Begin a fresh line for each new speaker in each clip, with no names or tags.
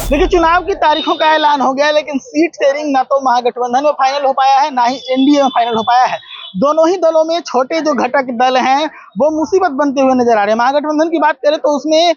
देखिए, चुनाव की तारीखों का ऐलान हो गया, लेकिन सीट शेयरिंग ना तो महागठबंधन में फाइनल हो पाया है, ना ही एनडीए में फाइनल हो पाया है। दोनों ही दलों में छोटे जो घटक दल हैं वो मुसीबत बनते हुए नजर आ रहे हैं। महागठबंधन की बात करें तो उसमें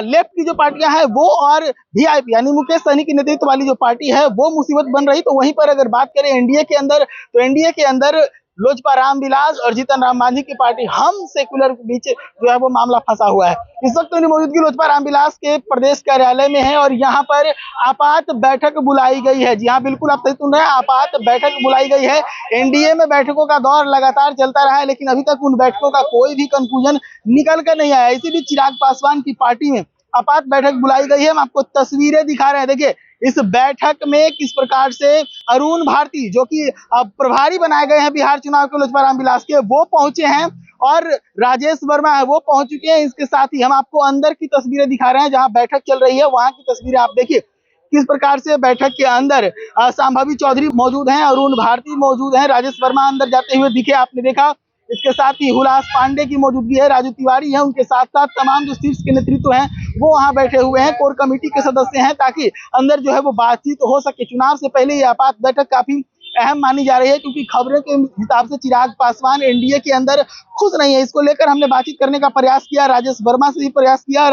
लेफ्ट की जो पार्टियां हैं वो और वीआईपी यानी मुकेश सहनी के नेतृत्व वाली जो पार्टी है वो मुसीबत बन रही। तो वहीं पर अगर बात करें एनडीए के अंदर, तो एनडीए के अंदर लोजपा रामविलास और जीतन राम मांझी की पार्टी हम सेक्युलर के बीच जो है वो मामला फंसा हुआ है। इस वक्त मेरी मौजूदगी लोजपा रामविलास के प्रदेश कार्यालय में है और यहाँ पर आपात बैठक बुलाई गई है। जी हाँ, बिल्कुल आप सही सुन रहे हैं, आपात बैठक बुलाई गई है। एनडीए में बैठकों का दौर लगातार चलता रहा है, लेकिन अभी तक उन बैठकों का कोई भी कंक्लूजन निकल कर नहीं आया। इसी बीच चिराग पासवान की पार्टी में आपात बैठक बुलाई गई है। हम आपको तस्वीरें दिखा रहे हैं। देखिए, इस बैठक में किस प्रकार से अरुण भारती जो कि प्रभारी बनाए गए हैं बिहार चुनाव के लोजपा रामविलास के, वो पहुंचे हैं और राजेश वर्मा है वो पहुंच चुके हैं। इसके साथ ही हम आपको अंदर की तस्वीरें दिखा रहे हैं, जहां बैठक चल रही है वहां की तस्वीरें आप देखिए किस प्रकार से बैठक के अंदर संभावी चौधरी मौजूद हैं, अरुण भारती मौजूद हैं, राजेश वर्मा अंदर जाते हुए दिखे, आपने देखा। इसके साथ ही हुलास पांडे की मौजूदगी है, राजू तिवारी है, उनके साथ साथ तमाम जो शीर्ष के नेतृत्व हैं वो वहां बैठे हुए हैं, कोर कमेटी के सदस्य हैं, ताकि अंदर जो है वो बातचीत हो सके। चुनाव से पहले ये आपात बैठक काफी अहम मानी जा रही है, क्योंकि खबरों के हिसाब से चिराग पासवान एनडीए के अंदर खुश नहीं है। इसको लेकर हमने बातचीत करने का प्रयास किया, राजेश वर्मा से भी प्रयास किया,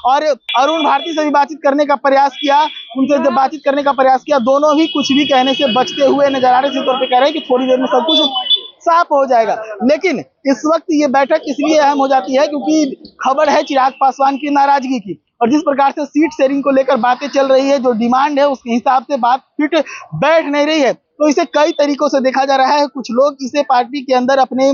और अरुण भारती से भी बातचीत करने का प्रयास किया। उनसे जब बातचीत करने का प्रयास किया, दोनों ही कुछ भी कहने से बचते हुए नजर आ रहे, इसी तौर पर कह रहे हैं कि थोड़ी देर में सब कुछ साफ हो जाएगा। लेकिन इस वक्त ये बैठक इसलिए अहम हो जाती है क्योंकि खबर है चिराग पासवान की नाराजगी की, और जिस प्रकार से सीट शेयरिंग को लेकर बातें चल रही है, जो डिमांड है उसके हिसाब से बात फिट बैठ नहीं रही है। तो इसे कई तरीकों से देखा जा रहा है। कुछ लोग इसे पार्टी के अंदर अपने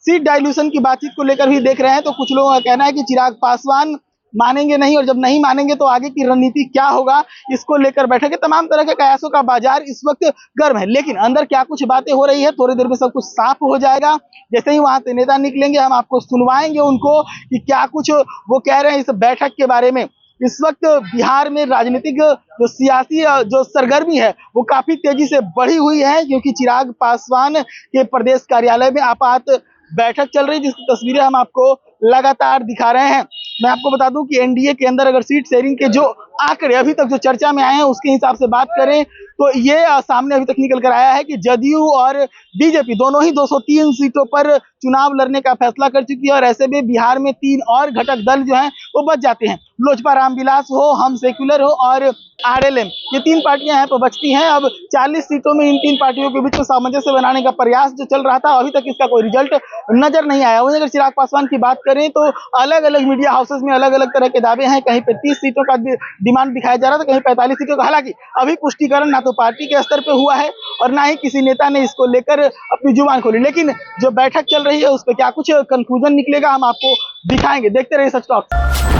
सीट डाइल्यूशन की बातचीत को लेकर भी देख रहे हैं, तो कुछ लोगों का कहना है कि चिराग पासवान मानेंगे नहीं, और जब नहीं मानेंगे तो आगे की रणनीति क्या होगा, इसको लेकर बैठे तमाम तरह के कयासों का बाजार इस वक्त गर्म है। लेकिन अंदर क्या कुछ बातें हो रही है, थोड़ी देर में सब कुछ साफ हो जाएगा। जैसे ही वहां से नेता निकलेंगे हम आपको सुनवाएंगे उनको कि क्या कुछ वो कह रहे हैं इस बैठक के बारे में। इस वक्त बिहार में राजनीतिक जो सियासी जो सरगर्मी है वो काफी तेजी से बढ़ी हुई है, क्योंकि चिराग पासवान के प्रदेश कार्यालय में आपात बैठक चल रही है, जिसकी तस्वीरें हम आपको लगातार दिखा रहे हैं। मैं आपको बता दूं कि एनडीए के अंदर अगर सीट शेयरिंग के जो आंकड़े अभी तक जो चर्चा में आए हैं उसके हिसाब से बात करें तो ये सामने अभी तक निकल कर आया है कि जदयू और बीजेपी दोनों ही 203 सीटों पर चुनाव लड़ने का फैसला कर चुकी है, और ऐसे में बिहार में 3 और घटक दल जो हैं वो बच जाते हैं। लोजपा रामविलास हो, हम सेक्युलर हो और आरएलएम, ये 3 पार्टियां यहाँ पर बचती हैं। अब 40 सीटों में इन 3 पार्टियों के बीच में सामंजस्य बनाने का प्रयास जो चल रहा था, अभी तक इसका कोई रिजल्ट नजर नहीं आया। वहीं अगर चिराग पासवान की बात करें तो अलग अलग मीडिया हाउसेस में अलग अलग तरह के दावे हैं। कहीं पे 30 सीटों का डिमांड दिखाया जा रहा था, कहीं 45 सीटों का। हालांकि अभी पुष्टिकरण ना तो पार्टी के स्तर पे हुआ है और ना ही किसी नेता ने इसको लेकर अपनी जुबान खोली। लेकिन जो बैठक चल रही है उस पर क्या कुछ कंक्लूजन निकलेगा हम आपको दिखाएंगे। देखते रहिए सच टॉक।